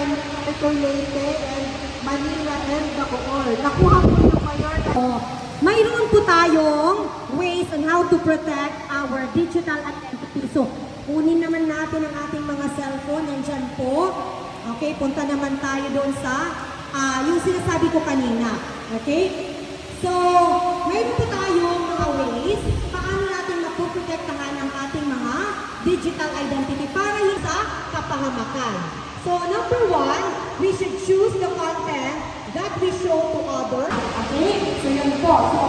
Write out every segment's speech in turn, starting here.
and Etoy Leyte and Manila and Bacoor. Nakuha po yung mayor. Mayroon po tayong ways on how to protect our digital identity. So, kunin naman natin ang ating mga cellphone. Nandyan po. Okay, punta naman tayo doon sa yung sinasabi ko kanina. Okay? So, mayroon po tayong mga ways paano natin mapoprotektahan ang ating mga digital identity para hindi sa kapahamakan. So, number one, we should choose the content that we show to others. Okay? So, yun po. So,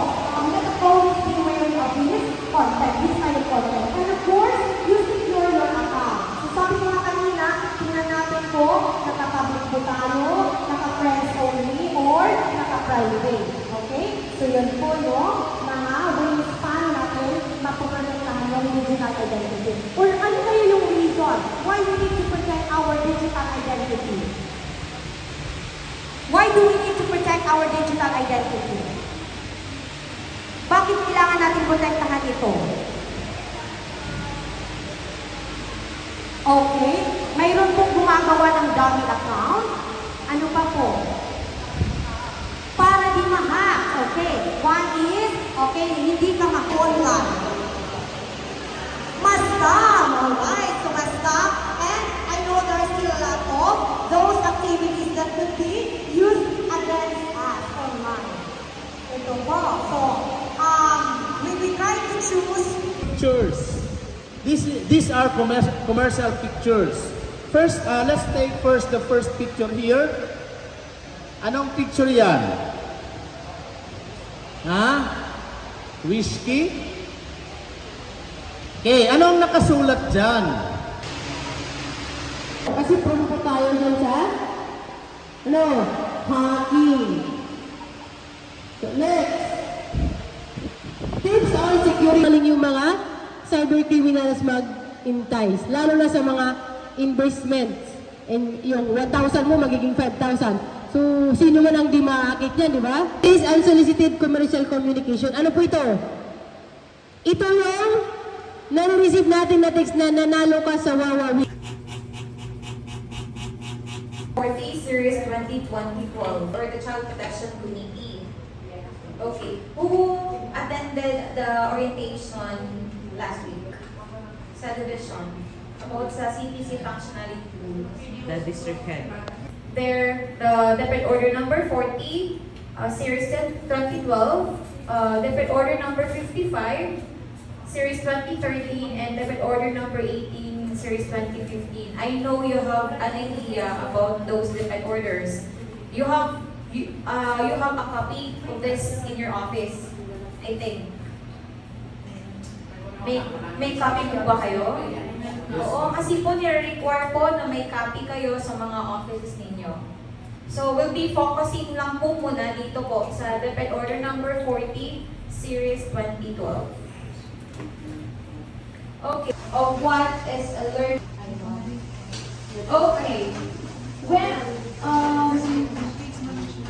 let us always be aware of this content, this kind of content. And of course, you secure your account. So, sabi ko nga kanina, tingnan natin po, naka-public po tayo, naka-friends only, or naka-private. Okay? So, yun po yung mga ways paano natin mapoprotektahan yung digital identity. Or ano kayo yung reason why we need to protect our digital identity? Why do we need to protect our digital identity? Bakit kailangan natin protektahan ito? Okay. Mayroon pong gumagawa ng dummy account. Ano pa po? Para di ma-hack. Okay. One is, okay, hindi ka ma-online. Mas-scam. Alright. So, mas-scam. And I know there are still a lot of those activities that could be used against us online. Ito po. So, when we try to choose Pictures. These are commercial pictures. First, let's take the first picture here. Anong picture yan? Ha? Whiskey? Okay, anong nakasulat dyan? kasi promo po tayo dyan sa hacking. So, next. Tips on securing yung mga cyber criminals mag-entice. Lalo na sa mga investments. And yung 1,000 mo, magiging 5,000. So, sino man ang di maakit yan, di ba? This unsolicited commercial communication. Ano po ito? Ito yung na-receive natin na text na nanalo ka sa Wawawi. 40 Series 2012 or the Child Protection Committee. Okay. Who attended the orientation last week? Sa division. About sa CPC functionality tools. The district head. There, the Decree Order number 40, Series 2012, Decree Order number 55, Series 2013, and Decree Order number 18, Series 2015. I know you have an idea about those Decree Orders. You have a copy of this in your office, I think. May copy po ba kayo? Oo, kasi po nire-require po na may copy kayo sa mga offices ninyo. So, we'll be focusing lang po muna dito po sa Decree Order number 40, Series 2012. Okay. Of what is alert? Okay. When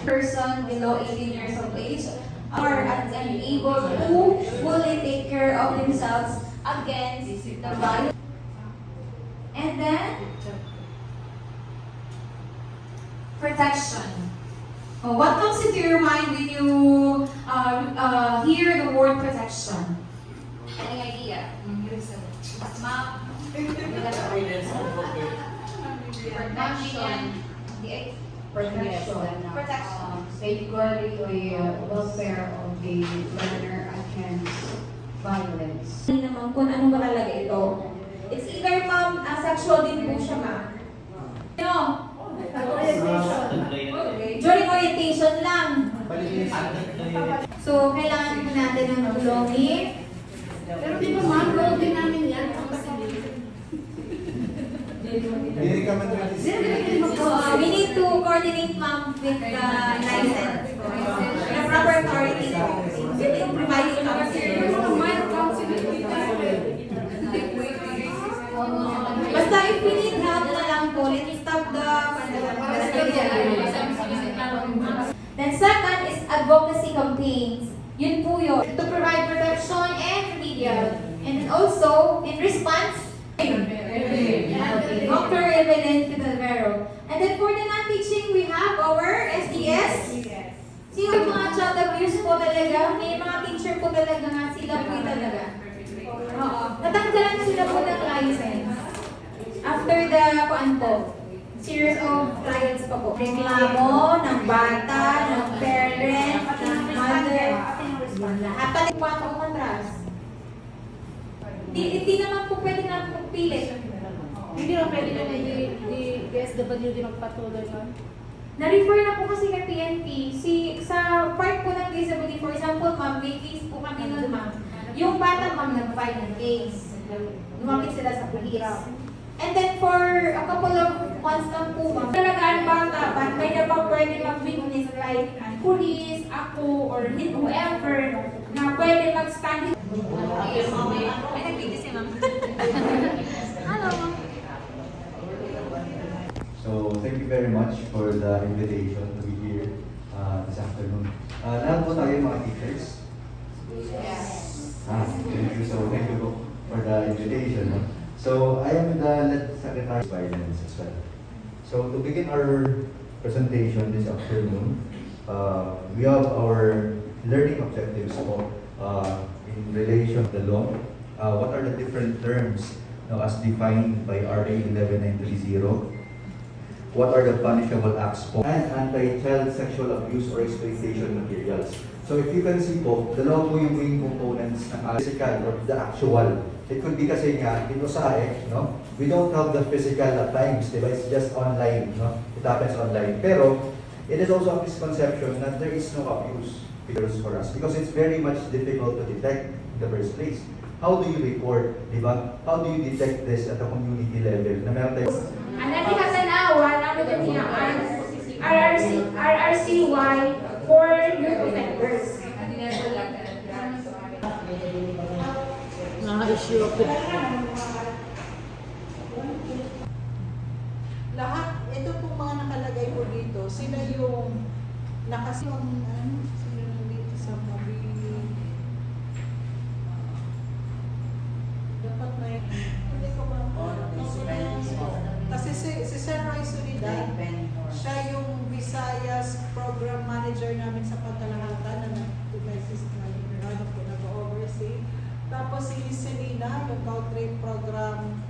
person below 18 years of age are unable to fully take care of themselves against the violence. And then, protection. What comes into your mind when you hear the word protection? Any idea? Ma'am? Protection. Safeguarding the welfare of the learner against violence. Hindi naman kung anong makalagay ito. It's either ma'am, sexual din po siya ma'am. No? Okay. During orientation lang. So, kailangan po natin ng tulongin. Pero di ba ma'am, role din namin yan. We need to coordinate ma'am with the license. The proper authority po. Yung providing basta if we need help na lang po, let's stop the Then second is advocacy campaigns. Yun po yun. To provide protection and remedial. And then also, in response, Dr. Evelyn Fidalvero. And then for the Yes? Sino yung mga child abuse po talaga? May mga teacher po talaga nga sila po talaga. Oo. Natanggalan sila po ng license. After the, series of trials pa po. Reklamo ng bata, ng parent, ng mother, at palipat o matras. Hindi naman po pwede na pupilit. Hindi naman pwede na DSWD magpatuloy nun? Na-refer na po kasi kay PNP. Sa part po ng DSWD, for example, ma'am, may case po kami nun, ma'am. Yung bata, ma'am, nag-file ng case. Lumapit sila sa police. And then for a couple of months lang po, ma'am, talaga ang bata, but may na ba pwede mag-witness like police, ako, or whoever, na pwede mag-stand. Ay, nag-witness si ma'am. Hello, ma'am. So thank you very much for the invitation to be here this afternoon. Lahat po tayo mga teachers? Yes. Thank you. So thank you po for the invitation. No? So I am the lead secretary of violence as well. So to begin our presentation this afternoon, we have our learning objectives po in relation to the law. What are the different terms as defined by RA 11930? What are the punishable acts po? And anti-child sexual abuse or exploitation materials. So if you can see po, dalawa po yung main components ng physical or the actual. It could be kasi nga, dito sa no? We don't have the physical at times, diba? It's just online, no? It happens online. Pero, it is also a misconception that there is no abuse for us because it's very much difficult to detect in the first place. How do you report, diba? How do you detect this at the community level? Na meron tayo And then we have tanawan, namin din niya ang RRCY for youth offenders. Lahat, ito pong mga nakalagay po dito, sila yung sino nandito sa mobile. Dapat na yun. Hindi ko ba? Kasi si Sir Roy Solidad, siya yung Visayas Program Manager namin sa Pagkalahatan na nag-oversee. Tapos si Selena, yung Country Program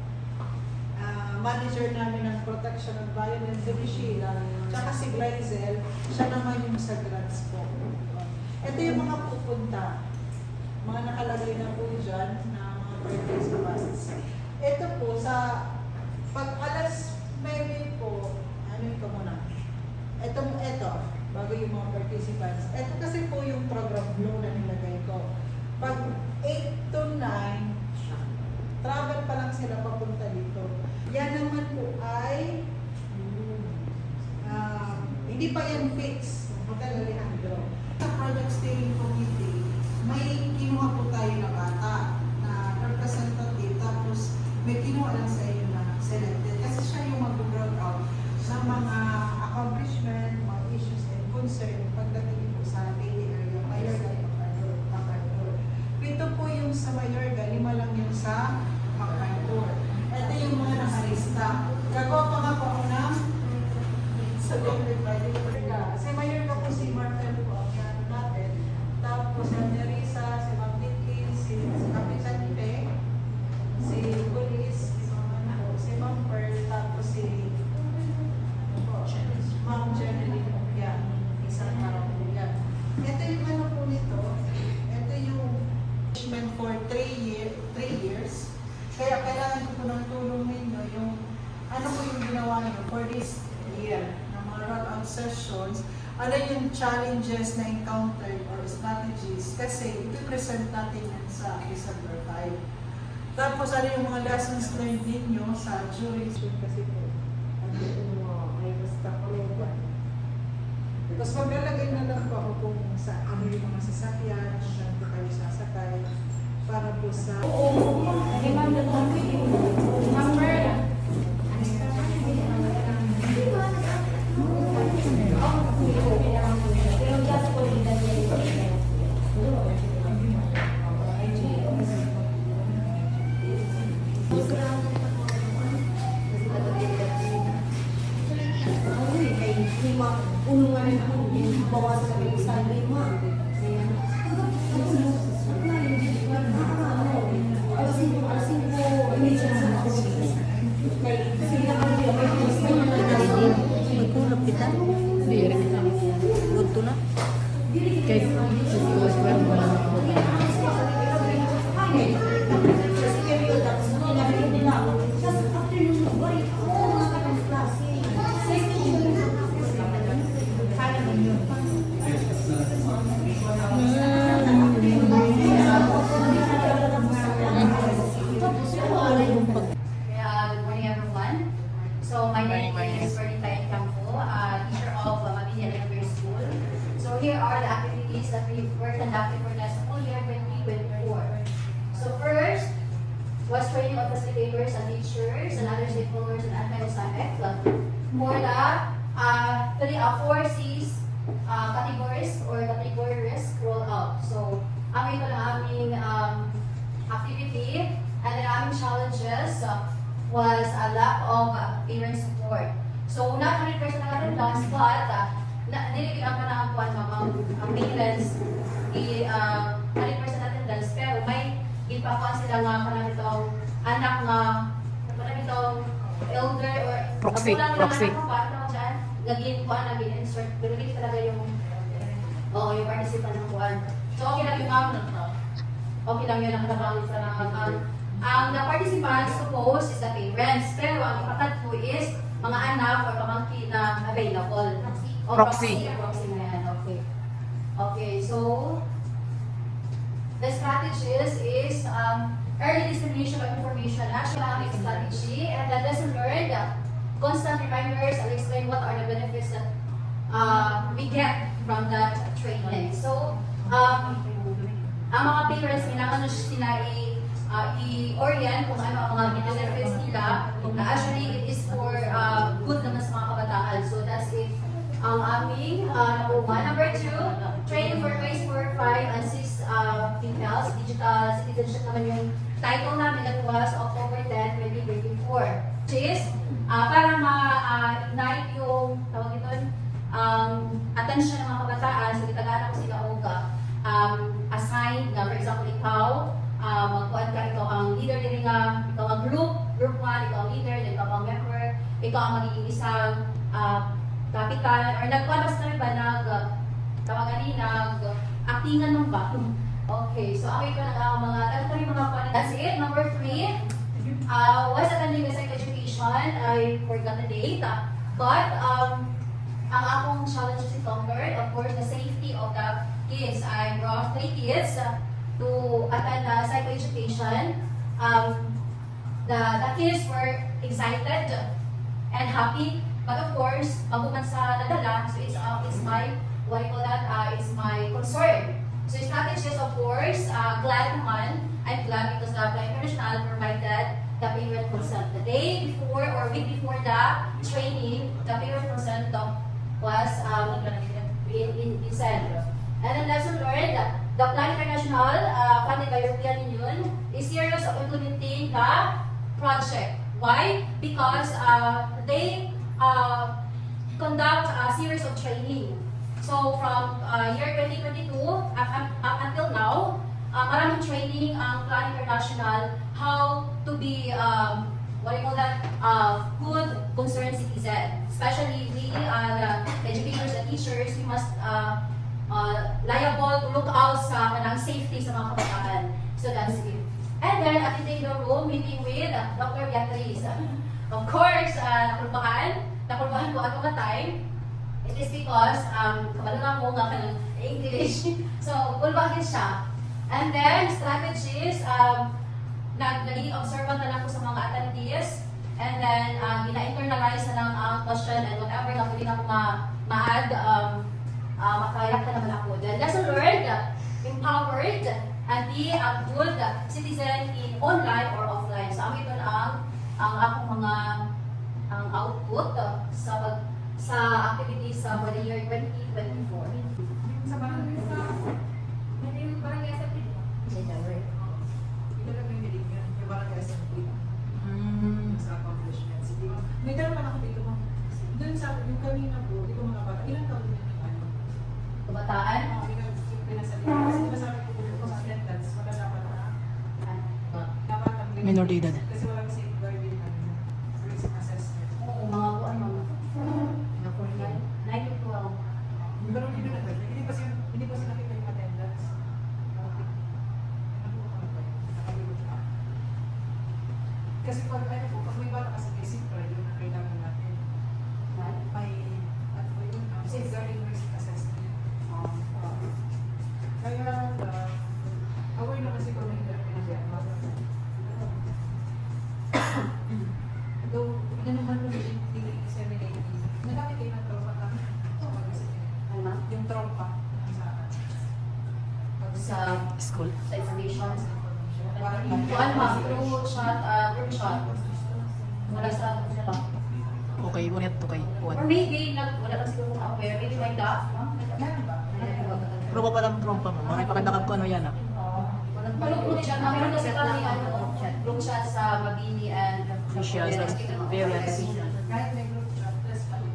Manager namin ng Protection of Violence, si Sheila, tsaka si Glyzel, siya naman yung sa grants po. Ito yung mga pupunta, mga nakalagay na po dyan na mga participants. Ito po, sa pag alas 9 po, ano yun ka muna? Ito, bago yung mga participants. Ito kasi po yung program flow na nilagay ko. Pag 8 to 9, travel pa lang sila papunta dito. Yan naman po ay hindi pa yan fix. Hotel Alejandro. Sa Project Steering Committee, may kinuha po tayo na bata na representative. Tapos may kinuha lang sa inyo na selected. Kasi siya yung mag-brought out ng mga accomplishment, mga issues and concern pagdating po sa daily area. Mayorga at MacArthur. 7 po yung sa Mayorga, 5 lang yung sa MacArthur. Ito yung mga nakalista. Gagawa pa nga po ako ng sabihin si Mayorga po si Martel po ang yan natin. Tapos si Nerissa, si Ma'am Titlin, si Kapitan Pe, si Police, si Ma'am Pearl, tapos si Ma'am Jeneline po yan. Isang araw po yan. Ito yung ano po nito. Ito yung punishment for 3 years. Kaya kailangan ko po ng tulong ninyo yung ano po yung ginawa niyo for this year na mga roll-out sessions. Ano yung challenges na encountered or strategies kasi ipipresent natin yan sa December 5. Tapos ano yung mga lessons learned ninyo sa during kasi po. May basta ko tapos maglalagay na lang po ako kung sa ano yung mga sasakyan, kung saan po kayo sasakay, para po sa... Ulungan bawasan kami yung Sunday mo. Ayan. Magkulap kita. Hindi, kita. Gunto na. Kaya, was well, wala na ako. Good morning, everyone. So, my name is Bernita Encampo, teacher of Mabini Elementary School. So, here are the activities that we were conducting for the school year 2024. So, first was training of facilitators and teachers and other stakeholders and anti-SIMEC for the 4 C's categories or category risk rollout. So, ito na aming activity. And the aming challenges was a lack of parent support. So, not 100% ng attendance, but nilibigyan pa na ang parents, 100% attendance, pero may ipakuan sila nga parang itong anak nga, parang itong elder or Proxy. Parang dyan, naging kuan, naging insert, pero hindi talaga yung yung participant ng kuan. So, okay lang yung okay lang yun ang nakakawin sa ang the participants supposed is the parents, pero ang ipatatlo is mga anak or pamangkin na available. O Proxy. Proxy na yan, okay. Okay, so the strategies is early dissemination of information, national strategy, and the lesson learned, constant reminders, I'll explain what are the benefits that we get from that training. So, ang mga parents, kailangan sila i-orient kung ano ang mga benefits nila. Actually, it is for good naman sa mga kabataan. So, that's it. Ang aming number 1. Number 2, training for grades 4, 5, and 6 females. Digital citizenship naman yung title namin that was October 10, 2024. Which is, para ma-ignite yung, tawag ito, attention ng mga kabataan. So, itagana ko sila assign na, for example, ikaw, magkuhan ka, ikaw ang leader din nga, ikaw ang group 1, ikaw ang leader, then ikaw ang member, ikaw ang magiging isang kapitan, or nagkuhan na ba, actingan mo ba? Okay, so ako ito mga kuhan. That's it. Number 3, was attending the sex education, I forgot the date, but ang akong challenges is covered, of course, the safety of the kids. I brought 3 kids to attend psychoeducation. The kids were excited and happy, but of course, pagbuman sa nadala, so it's my, what I call that, it's my concern. So strategies, of course, glad naman, I'm glad because the Plan International provided the parent consent. The day before or week before the training, the parent consent was in sent. And then lesson learned, the Plan International, funded by European Union, is serious of implementing the project. Why? Because they conduct a series of training. So from year 2022 up until now, maraming training ang Plan International how to be, what do you call that, good, concerned citizen. Especially we, the educators and teachers, we must liable to look out sa kanang safety sa mga kabataan. So that's it. And then, attending the room, meeting with Dr. Beatriz. Of course, nakulbahan ko ato nga time. It is because, kabalo nga mo nga kanang English. So, kulbahin siya. And then, strategies, naging observant na lang ko sa mga attendees. And then, gina-internalize na lang ang question and whatever na pwede na ko ma-add, makayak na naman ako. Then, lesson learned, empowered, and be a good citizen in online or offline. So, ito na ang akong mga output sa activities for the year 2024. Sa barangay sa sa accomplishments. May tanong lang ako dito, ma'am. Doon sa yung kanina po, di ba mga bata, ilang taon na yung ano? kabataan. Minor de edad. Kasi walang safeguarding risk assessment. Oo, mga kuan mga 9 to 12. Pero hindi pa sila nakita yung attendance. Kasi pag may bata kasi basic yun ang kailangan natin. May safeguarding risk assessment. Kaya aware na kasi kung may pinag-iama. Though, hindi naman disseminate. Nagamit kayo ng tropa kami. Yung tropa Sa School. sa exhibitions. Kuan ma, through chat, group chat. Wala sa sila. Okay, unit to kay Or Juan. maybe, wala lang siguro kung aware, maybe like that. Meron ba? Pero pa palang trompa mo. Makipagandakag ko ano yan ah. Group chat, meron kasi kami group chat sa Mabini and Officials, parents. kahit may group chat, plus kami.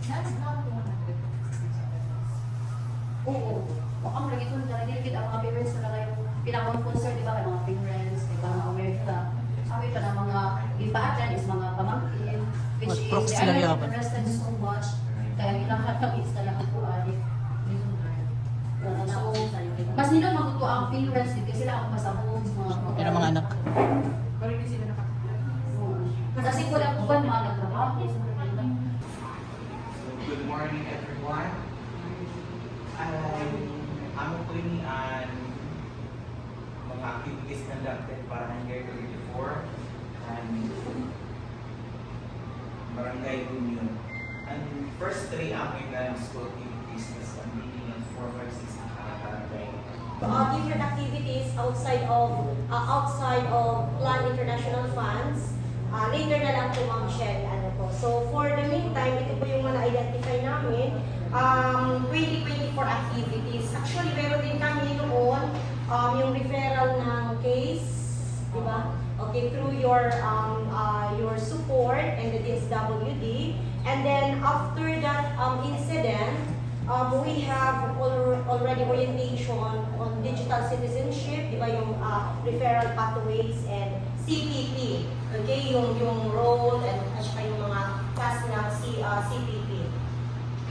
That's not 100%. Oo. Baka mo lagi ito na nilipid ang mga parents talaga yung pinaka-concern, di ba? Kaya mga parents, di ba? Mga Amerika. Sabi pa ng mga iba dyan is mga pamangkin, which Mas is, proxy they sila are yaman. not interested so much. Kaya nilahat ng is talaga po, so, mas nila matuto ang parents din kasi sila ang masabog sa mga Yan ang mga anak. Pero hindi sila nakakita. Kasi kulang po ba mga nagtrabaho? Good morning, everyone. Amo ko ni ang mga activities conducted para ng year 2024 and Barangay Union. And first three amoy na school activities na sa meeting ng 4, 5, 6 na barangay. Different activities outside of planned international funds. Later na lang po, Ma'am Shell, ano po. So, for the meantime, ito po yung mga na-identify namin. 2024 activities. Actually, meron din kami noon yung referral ng case, di ba? Okay, through your support and the DSWD. And then, after that incident, we have already orientation on digital citizenship, di ba, yung referral pathways and CPP, okay, yung role and saka yung mga task ng CPP.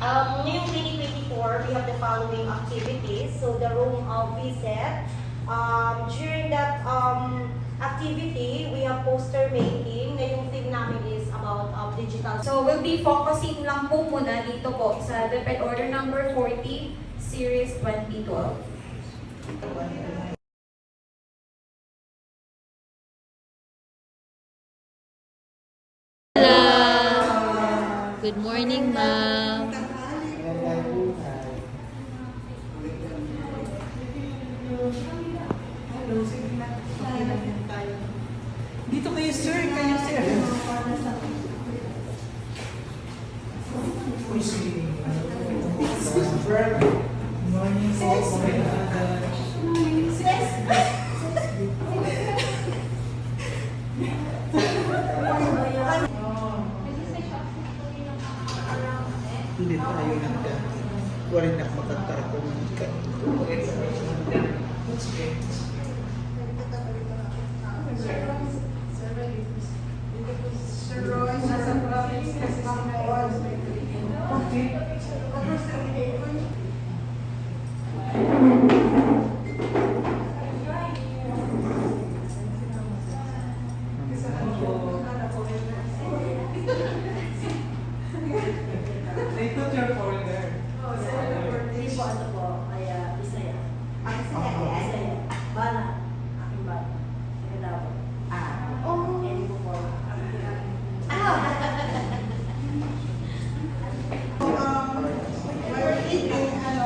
Ngayong 2024, we have the following activities. So, the room visit. During that activity, we have poster making. Ngayong theme namin is about digital. So, we'll be focusing lang po muna dito po sa DepEd Order number 40, Series 2012. Good morning, ma'am. Dito kayo, sir. Kayo, sir. Hindi tayo nagda. Wala na makatarako ng Sir Roy, nasa province kasi okay. They put your folder. Hindi po, ano po, kaya Bisaya. Bisaya. Bala. Aking bala. Kaya po. Hindi po po. We're eating, cash.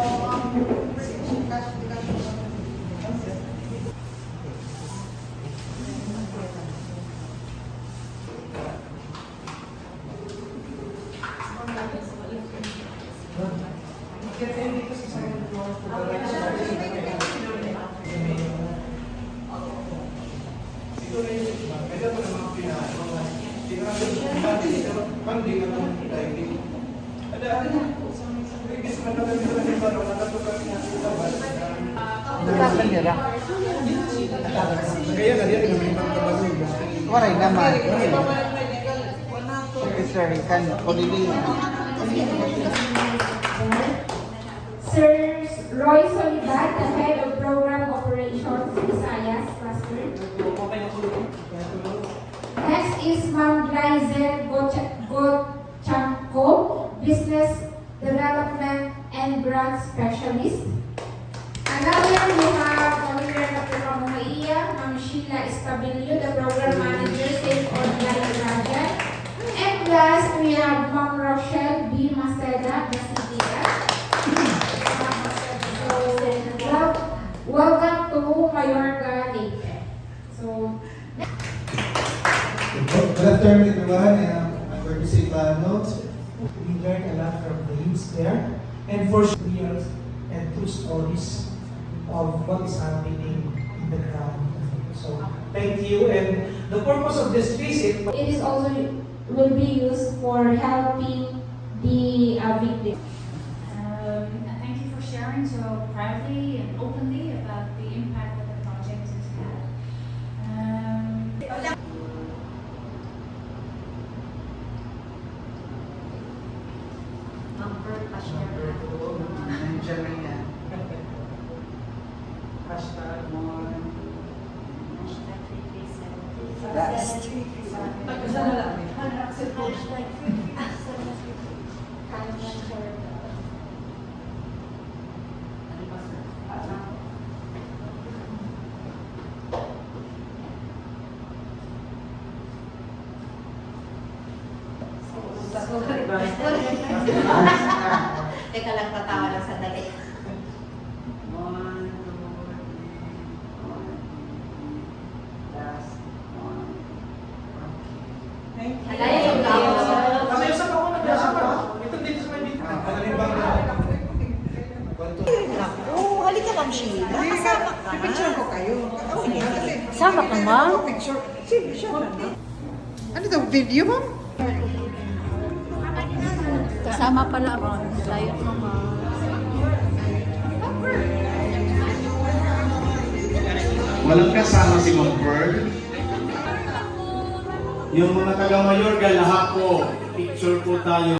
Tatakan nila. Waray naman. Sir, kan kulili. Sir Roy Solidad, the Head of Program Operations, Visayas, Master. Next is Ma'am Glyzel Gochanko, Business Development and Grant Specialist. Another, we have Oliver Napuramaia, Ma'am Sheila Estabilio, the Program Manager, Safe Online Project. And last, we have Ma'am Rochelle B. Maceda, the CDF. Welcome to Mayorga Leyte. So, Good afternoon, everyone. I'm going to say notes. We learned a lot from the youths there, and for real and true stories of what is happening in the ground. So, thank you. And the purpose of this visit. it is also will be used for helping the victim. Thank you for sharing so proudly and openly about the impact that the project has had. Nandiyan na yan. Hashtag more. Last. Teka lang, tatawa lang sandali. One, two, three, last one. Thank you. Alay, yung tao. Nag-usap ako. Ito dito sa may dito. Oh, halika Ma'am Sheila. Kasama ka na. Picture ko kayo. Oh, Sama ka, ma'am? Picture. Picture na. Ano daw, video mo? Kasama pala ako. Layo mama. Walang kasama si Ma'am Pearl. Yung mga taga-Mayorga, lahat po, picture po tayo.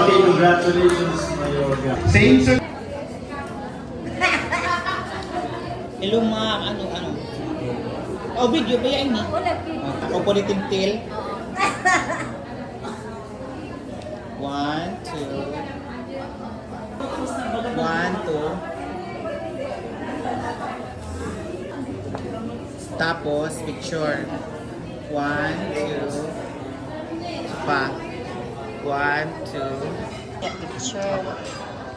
Okay, congratulations, Mayorga. Same sir. Hello ma'am, ano? Oh, video ba yan eh? O politin tail? 1, 2 1, 2 tapos picture 1, 2 pa 1, 2 Picture.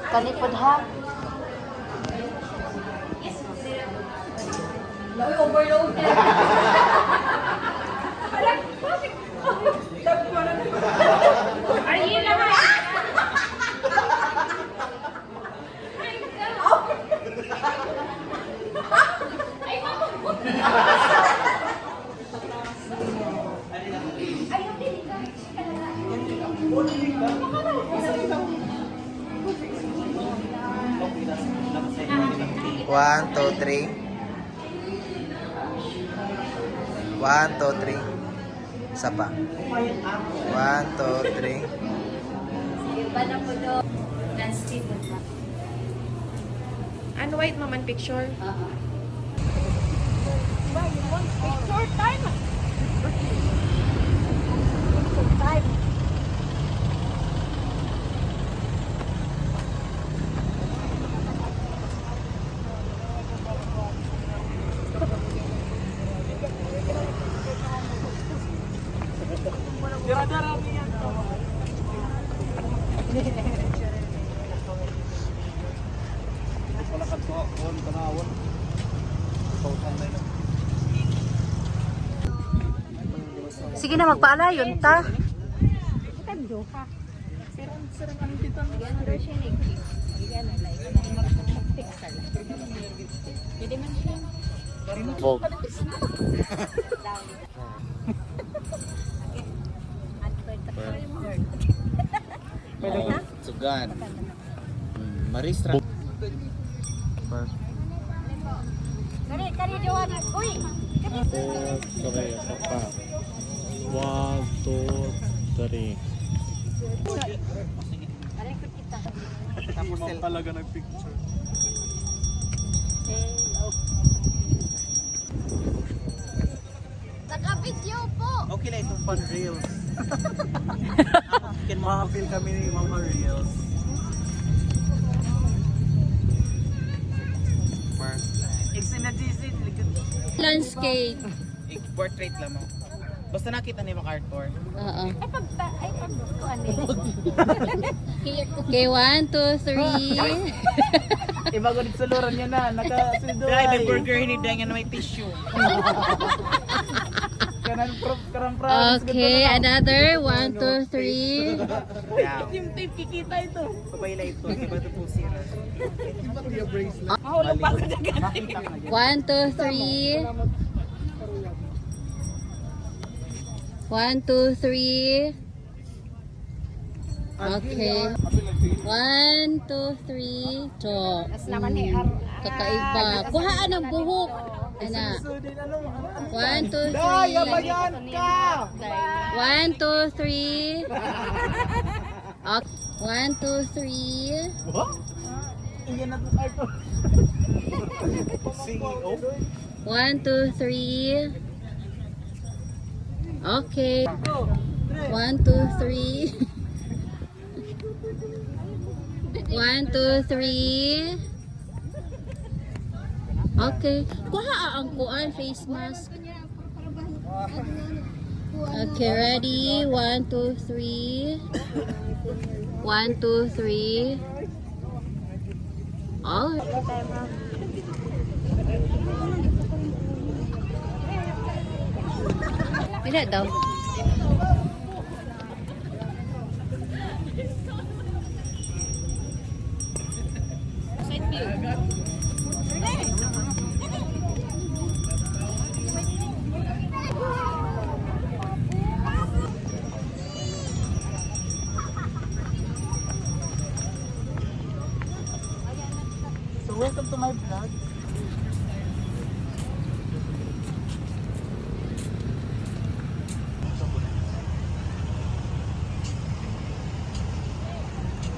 Kalipod ha. Overload na. Ayun lang. One, two, three. 1, 2, 3. Isa pa. 1, 2, 3. Iba na po do. Landscape po ba? Ano white maman picture? Picture time! Sige na, magpaalayon ta. Sugan. Maristra. Kari Johan. Uy! Okay, isa pa. 1, 2, 3. Tapos talaga nag-picture. Naka-video po! Okay lang itong fun reels. Makapil kami ni mga reels. Iksin na GC. Landscape. Portrait lang mo. Basta nakita ni MacArthur. Oo. Ay, pagkuhan eh. Okay, 1, 2, 3. Iba ko dito sa luran niya na. Nakasildo Dahil may burger ni Dang na may tissue. Okay, another 1, 2, 3. Yung tape kikita ito. Pabayla ito. Iba ito po sira. Mahulog pa ako na ganti. 1, 2, 3. 1, 2, 3. Okay. 1, 2, 3. So, kakaiba. Kuhaan ang buhok. Ana. 1, 2, 3. 1, 2, 3. 1, 2, 3. 1, 2, 3. Okay. 1, 2, 3. 1, 2, 3. Okay. Kuha ang kuan face mask. Okay, ready? 1, 2, 3. 1, 2, 3. All Pila daw? So welcome to my vlog.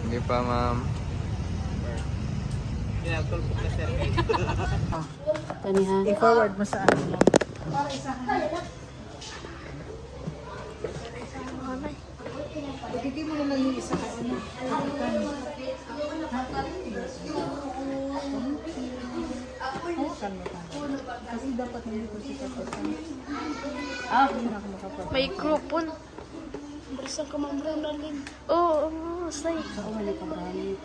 Hindi pa, ma'am. Ginagtulpok na sir. Kaniha. I-forward mo sa ano. Ibigay mo na lang yung isa ka ano. Hawakan mo ka. Kasi dapat hindi ko siya kapasan. Hindi na ako makapag. Microphone. Basta ka mamrunalin. Oo, say. Ako mali ka gamit.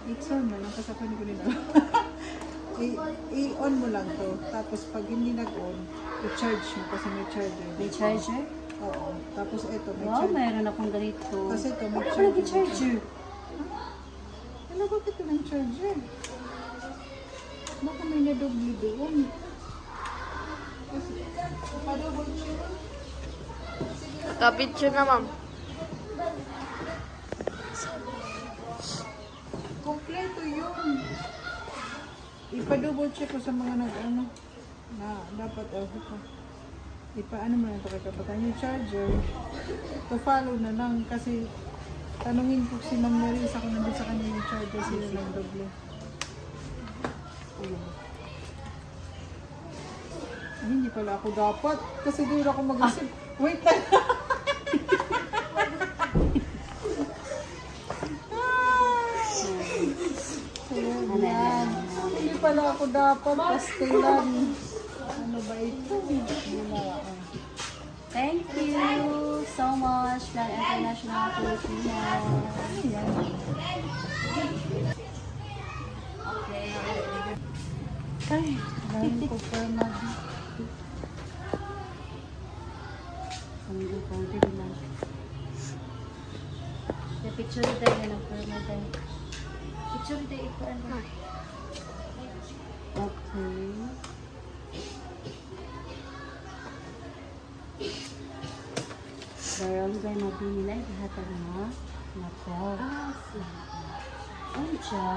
It's on mo lang. Kasapan ko nila. I-on mo lang to. Tapos pag hindi nag-on, i-charge mo kasi may charger. May charger? Oo. Tapos ito, may Wow, charger. mayroon akong ganito. Kasi ito, may Wala charger. lagi charger. Ano ba ito ng charger? Baka may nadobli doon. Kasi, pa-double check. Kapit yun na, ma'am. Kompleto yun. Ipa-double check ko sa mga nag-ano na dapat ito. Ipa-ano mo na ito kay kapatid yung charger. To follow na lang kasi tanungin ko si Ma'am Marisa kung nandun sa kanya yung charger sila ng doble. Ayun. Ay, hindi pala ako dapat kasi doon ako mag-isip. Wait lang. Ayan. Hindi pala ako dapat pastilan. Ano ba ito? Thank you so much, Plan International Filipino. Ayan. Okay. Picture tayo na for my day. Picture tayo ito ano. Okay. Darang ba mabinilay lahat na? Nako. Ano siya?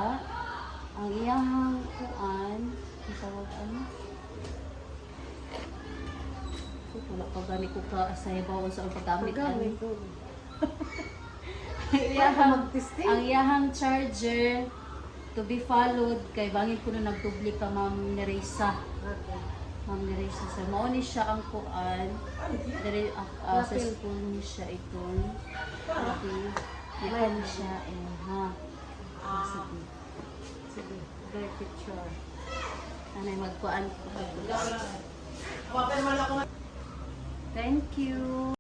Ang iyang kuan, ang tawag ano? Wala pa gani ko ka sa ibaw sa paggamit ano. Ang iyahang charger to be followed kay bangin ko na nagdubli ka Ma'am Nerissa. Ma'am Nerissa sa mao ni siya ang kuan. Dere sa school ni siya itong. Okay. Yan siya ha. Sige. Sige, very picture. Anay magkuan. Thank you.